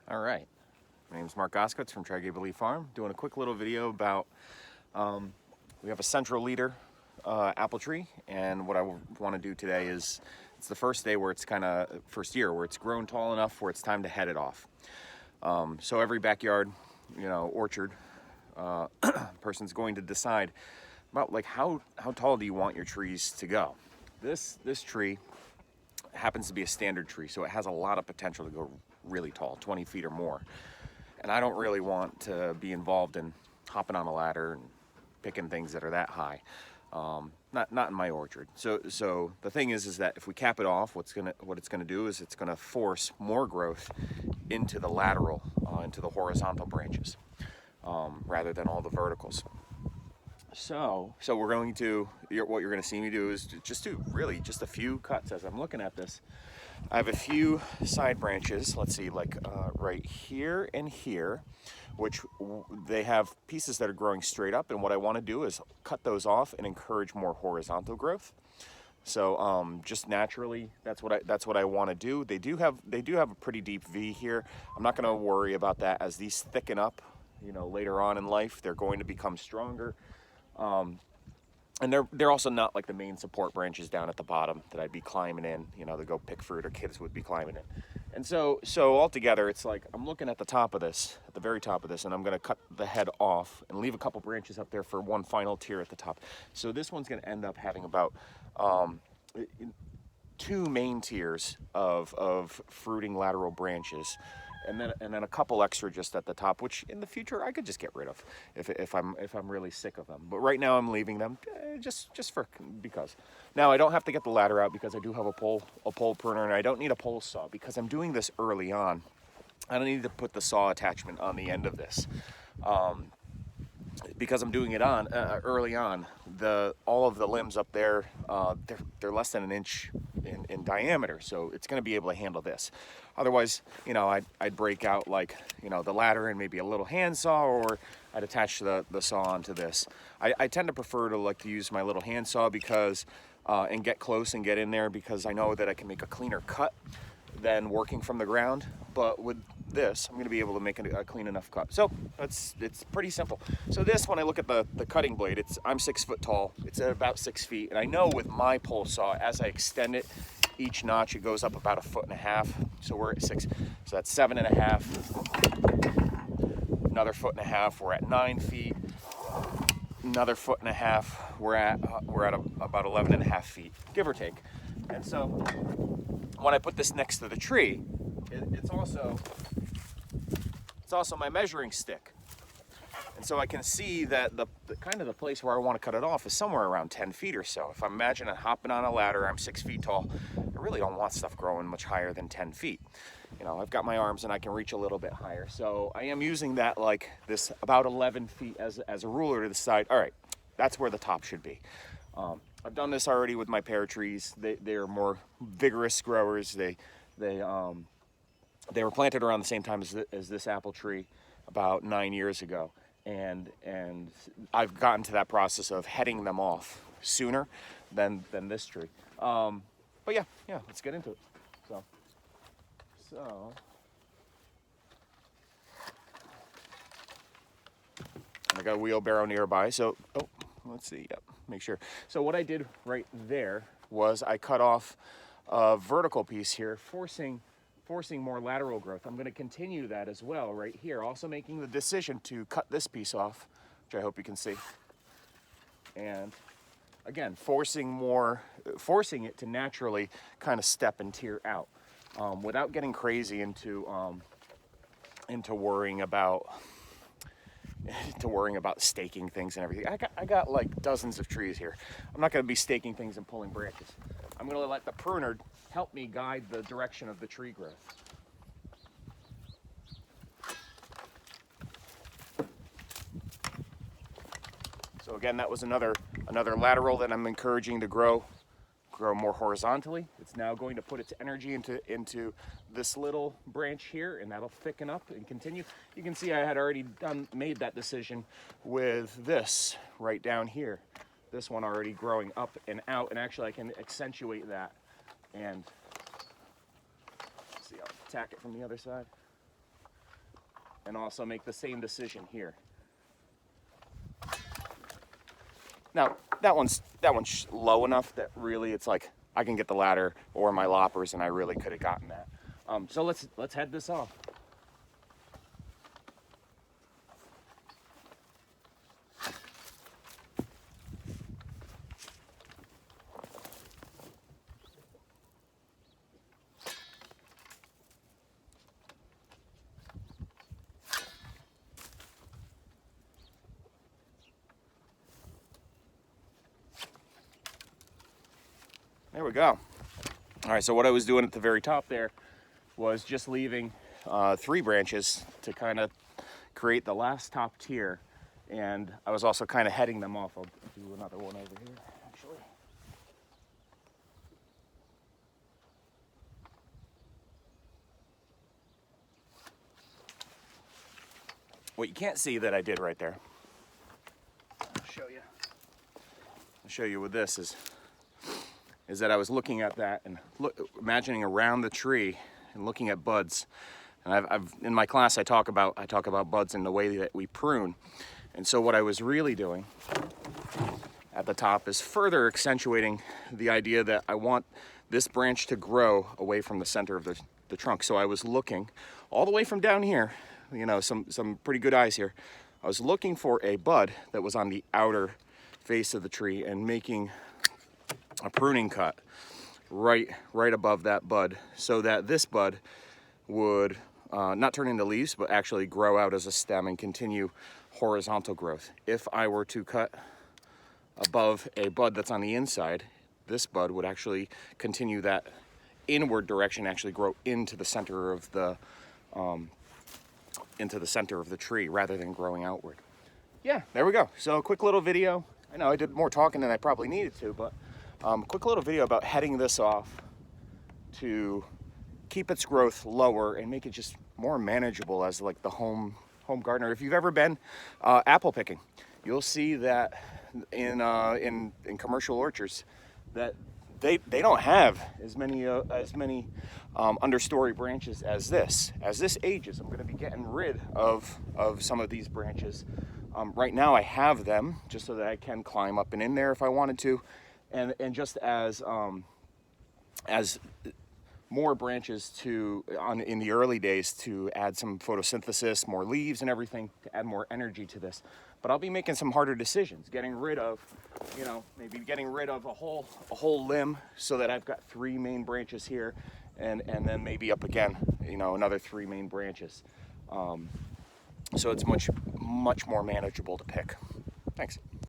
All right, my name is Mark Goskowitz from Tri-Gable Farm, doing a quick little video about, we have a central leader apple tree, and what I want to do today is, it's the first day where it's first year where it's grown tall enough where it's time to head it off. So every backyard, orchard person's going to decide about like how tall do you want your trees to go. This tree happens to be a standard tree, so it has a lot of potential to go really tall, 20 feet or more. And I don't really want to be involved in hopping on a ladder and picking things that are that high. Not in my orchard. So the thing is that if we cap it off, what it's gonna do is it's gonna force more growth into the lateral, into the horizontal branches, rather than all the verticals. So we're going to, what you're going to see me do is just do really just a few cuts. As I'm looking at this, I have a few side branches, let's see, like right here and here, which they have pieces that are growing straight up, and what I want to do is cut those off and encourage more horizontal growth. So just naturally, that's what I want to do. They do have a pretty deep V here. I'm not going to worry about that. As these thicken up, later on in life, they're going to become stronger. And they're also not like the main support branches down at the bottom that I'd be climbing in, to go pick fruit, or kids would be climbing in. And so altogether, it's like I'm looking at the top of this, at the very top of this, and I'm going to cut the head off and leave a couple branches up there for one final tier at the top. So this one's going to end up having about two main tiers of fruiting lateral branches, and then a couple extra just at the top, which in the future I could just get rid of if I'm really sick of them. But right now I'm leaving them just because. Now I don't have to get the ladder out because I do have a pole pruner, and I don't need a pole saw because I'm doing this early on. I don't need to put the saw attachment on the end of this. Because I'm doing it early on, all of the limbs up there, they're less than an inch in diameter, so it's going to be able to handle this. Otherwise, I'd break out like the ladder and maybe a little hand saw, or I'd attach the saw onto this. I tend to prefer to use my little hand saw because and get close and get in there, because I know that I can make a cleaner cut than working from the ground. But with this, I'm going to be able to make a clean enough cut. So it's pretty simple. So this, when I look at the cutting blade, I'm 6 foot tall. It's at about 6 feet, and I know with my pole saw, as I extend it, each notch, it goes up about 1.5 feet. So we're at 6. So that's 7.5. Another 1.5 feet. We're at 9 feet. Another 1.5 feet. We're at about 11.5 feet, give or take. And so when I put this next to the tree, it's also my measuring stick. And so I can see that the place where I want to cut it off is somewhere around 10 feet or so. If I'm imagining hopping on a ladder, I'm 6 feet tall. I really don't want stuff growing much higher than 10 feet. I've got my arms and I can reach a little bit higher. So I am using that, like this, about 11 feet as a ruler to decide, all right, that's where the top should be. I've done this already with my pear trees. They are more vigorous growers. They were planted around the same time as this apple tree, about 9 years ago, and I've gotten to that process of heading them off sooner than this tree. But yeah, let's get into it. So I got a wheelbarrow nearby. So let's see. Yep, make sure. So what I did right there was I cut off a vertical piece here, forcing more lateral growth. I'm going to continue that as well right here, also making the decision to cut this piece off, which I hope you can see. And again, forcing it to naturally kind of step and tear out, without getting crazy into worrying about staking things and everything. I got like dozens of trees here. I'm not going to be staking things and pulling branches. I'm going to let the pruner help me guide the direction of the tree growth. So again, that was another lateral that I'm encouraging to grow more horizontally. It's now going to put its energy into this little branch here, and that'll thicken up and continue. You can see I had already made that decision with this right down here. This one already growing up and out, and actually I can accentuate that. And see, I'll tack it from the other side. and also make the same decision here. Now, that one's low enough that really it's like I can get the ladder or my loppers, and I really could have gotten that. So let's head this off. There we go. All right, so what I was doing at the very top there was just leaving 3 branches to kind of create the last top tier, and I was also kind of heading them off. I'll do another one over here, actually. What you can't see that I did right there, I'll show you with this is that I was looking at that and imagining around the tree and looking at buds. And I've in my class I talk about buds in the way that we prune. And so what I was really doing at the top is further accentuating the idea that I want this branch to grow away from the center of the trunk. So I was looking all the way from down here, you know, some pretty good eyes here. I was looking for a bud that was on the outer face of the tree and making a pruning cut right above that bud, so that this bud would not turn into leaves, but actually grow out as a stem and continue horizontal growth. If I were to cut above a bud that's on the inside, this bud would actually continue that inward direction, actually grow into the center of the tree rather than growing outward. Yeah, there we go. So a quick little video. I know I did more talking than I probably needed to, but quick little video about heading this off to keep its growth lower and make it just more manageable as like the home gardener. If you've ever been apple picking, you'll see that in commercial orchards that they don't have as many understory branches as this. As this ages, I'm going to be getting rid of some of these branches. Right now I have them just so that I can climb up and in there if I wanted to. And just as more branches in the early days to add some photosynthesis, more leaves and everything to add more energy to this. But I'll be making some harder decisions, getting rid of, you know, maybe getting rid of a whole limb so that I've got 3 main branches here, and then maybe up again, you know, another 3 main branches. So it's much more manageable to pick. Thanks.